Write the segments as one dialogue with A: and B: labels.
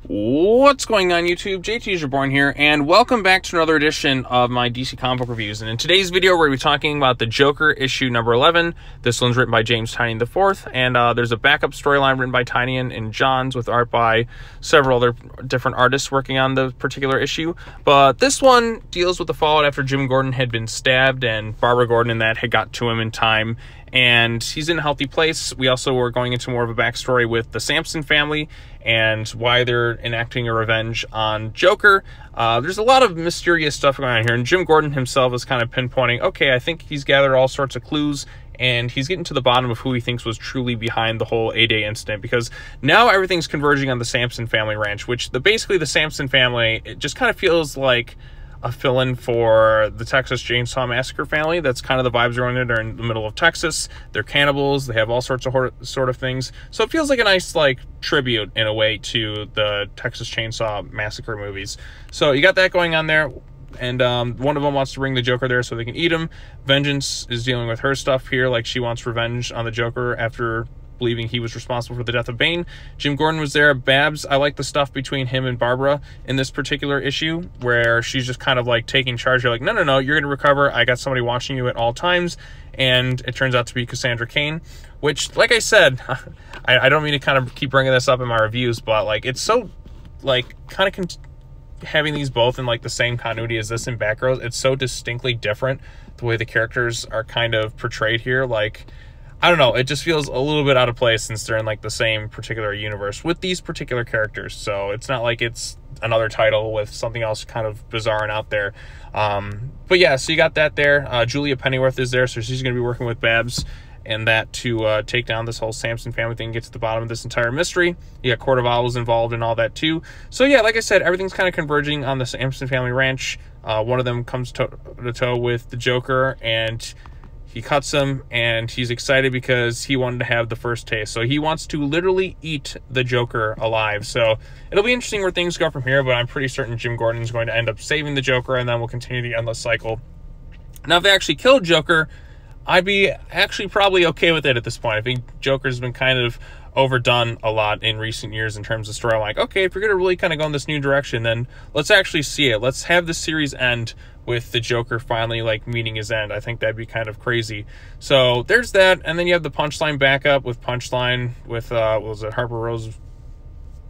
A: What's going on YouTube? JT Reborn here, and welcome back to another edition of my DC comic book reviews. And in today's video, we're going to be talking about the Joker issue number 11. This one's written by James Tynion IV, and there's a backup storyline written by Tynion and Johns with art by several other different artists working on the particular issue. But this one deals with the fallout after Jim Gordon had been stabbed, and Barbara Gordon and that had got to him in time, and he's in a healthy place. We also were going into more of a backstory with the Sampson family and why they're enacting a revenge on Joker. There's a lot of mysterious stuff going on here, and Jim Gordon himself is kind of pinpointing, okay, I think he's gathered all sorts of clues, and he's getting to the bottom of who he thinks was truly behind the whole A-Day incident, because now everything's converging on the Sampson family ranch, which basically the Sampson family, it just kind of feels like a fill-in for the Texas Chainsaw Massacre family. That's kind of the vibes around it. They're in the middle of Texas. They're cannibals. They have all sorts of sort of things. So it feels like a nice tribute in a way to the Texas Chainsaw Massacre movies. So you got that going on there. And one of them wants to bring the Joker there so they can eat him. Vengeance is dealing with her stuff here. Like, she wants revenge on the Joker after believing he was responsible for the death of Bane. Jim Gordon was there. Babs, I like the stuff between him and Barbara in this particular issue, where she's just kind of taking charge. You're like, no, you're going to recover. I got somebody watching you at all times. And it turns out to be Cassandra Cain, which, like I said, I don't mean to kind of keep bringing this up in my reviews, but it's so having these both in the same continuity as this in Batgirl, it's so distinctly different the way the characters are kind of portrayed here. I don't know, it just feels a little bit out of place since they're in the same particular universe with these particular characters. So it's not like it's another title with something else kind of bizarre and out there. But yeah, so you got that there. Julia Pennyworth is there, so she's going to be working with Babs and that to take down this whole Sampson family thing, get to the bottom of this entire mystery. You got Court of Owls involved and all that too. So yeah, like I said, everything's kind of converging on the Sampson family ranch. One of them comes toe to toe with the Joker, and he cuts him, and he's excited because he wanted to have the first taste. So he wants to literally eat the Joker alive. So it'll be interesting where things go from here, but I'm pretty certain Jim Gordon's going to end up saving the Joker, and then we'll continue the endless cycle. Now, if they actually killed Joker, I'd be actually probably okay with it at this point. I think Joker's been kind of overdone a lot in recent years in terms of story. I'm okay, if you're going to really kind of go in this new direction, then let's actually see it. Let's have the series end with the Joker finally meeting his end. I think that'd be kind of crazy. So there's that, and then you have the Punchline backup with Punchline with what was it, Harper Row's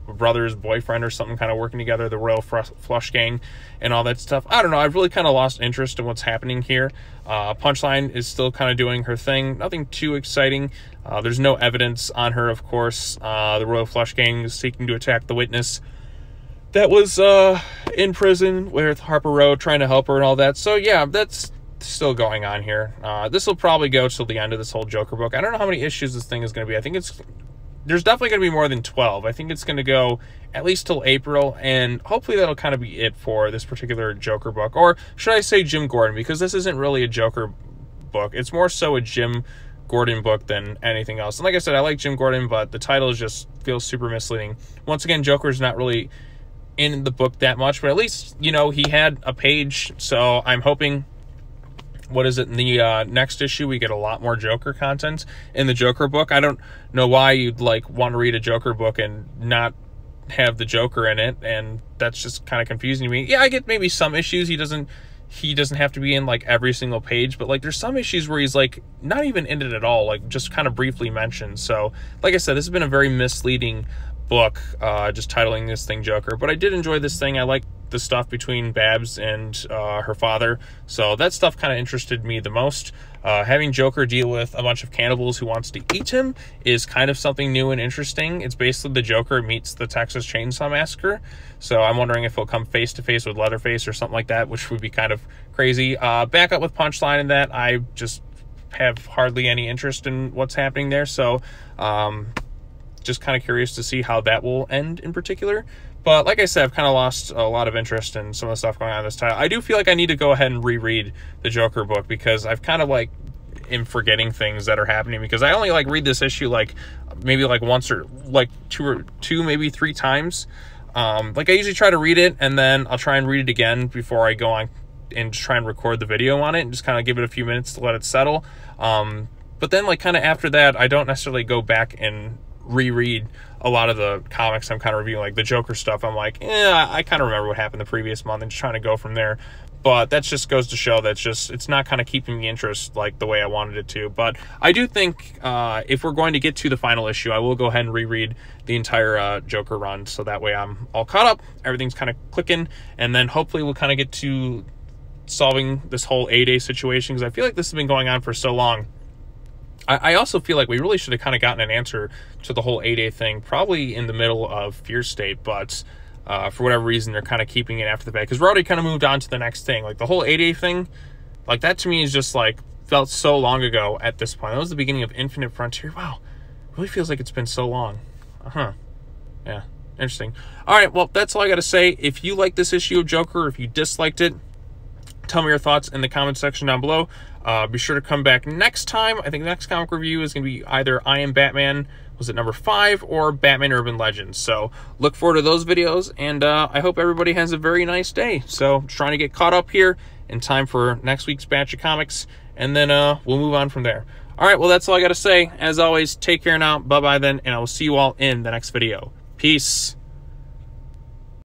A: brother's boyfriend or something, kind of working together, the Royal Flush Gang and all that stuff. I don't know, I've really kind of lost interest in what's happening here. Punchline is still kind of doing her thing, nothing too exciting. There's no evidence on her, of course. The Royal Flush Gang is seeking to attack the witness that was in prison with Harper Row, trying to help her and all that. So yeah, that's still going on here. This will probably go till the end of this whole Joker book. I don't know how many issues this thing is going to be. I think there's definitely going to be more than 12. I think it's going to go at least till April, and hopefully that'll kind of be it for this particular Joker book. Or should I say Jim Gordon, because this isn't really a Joker book. It's more so a Jim Gordon book than anything else. And like I said, I like Jim Gordon, but the title just feels super misleading. Once again, Joker's not really in the book that much, but at least, he had a page, so I'm hoping, what is it, in the next issue we get a lot more Joker content in the Joker book. I don't know why you'd want to read a Joker book and not have the Joker in it, and that's just kind of confusing to me. Yeah, I get maybe some issues he doesn't have to be in every single page, but there's some issues where he's not even in it at all, just kind of briefly mentioned. So like I said, this has been a very misleading book, just titling this thing Joker, but I did enjoy this thing. I like the stuff between Babs and her father, so that stuff kind of interested me the most. Having Joker deal with a bunch of cannibals who wants to eat him is kind of something new and interesting. It's basically the Joker meets the Texas Chainsaw Massacre, so I'm wondering if he'll come face to face with Leatherface or something like that, which would be kind of crazy. Back up with Punchline in that, I just have hardly any interest in what's happening there, so just kind of curious to see how that will end in particular. But like I said, I've kind of lost a lot of interest in some of the stuff going on in this title. I do feel like I need to go ahead and reread the Joker book, because I've kind of am forgetting things that are happening, because I only read this issue maybe once or two, maybe 3 times. I usually try to read it, and then I'll try and read it again before I go on and try and record the video on it, and just kind of give it a few minutes to let it settle. But then kind of after that, I don't necessarily go back and reread a lot of the comics I'm kind of reviewing, like the Joker stuff. I'm like, I kind of remember what happened the previous month and just trying to go from there. But that just goes to show that it's not kind of keeping me interest like the way I wanted it to. But I do think if we're going to get to the final issue, I will go ahead and reread the entire Joker run. So that way I'm all caught up. Everything's kind of clicking. And then hopefully we'll kind of get to solving this whole A-Day situation, because I feel like this has been going on for so long. I also feel like we really should have kind of gotten an answer to the whole A-Day thing probably in the middle of Fear State, but for whatever reason they're kind of keeping it after the fact, because we're already kind of moved on to the next thing. Like the whole A-Day thing, like that to me is just like felt so long ago at this point. That was the beginning of Infinite Frontier. Wow, it really feels like it's been so long. Yeah, interesting. All right, well, that's all I got to say. If you like this issue of Joker, if you disliked it, tell me your thoughts in the comment section down below. Be sure to come back next time. I think the next comic review is going to be either I Am Batman, was it number 5, or Batman Urban Legends. So look forward to those videos, and I hope everybody has a very nice day. So I'm trying to get caught up here in time for next week's batch of comics, and then we'll move on from there. All right, well, that's all I got to say. As always, take care now. Bye-bye then, and I will see you all in the next video. Peace.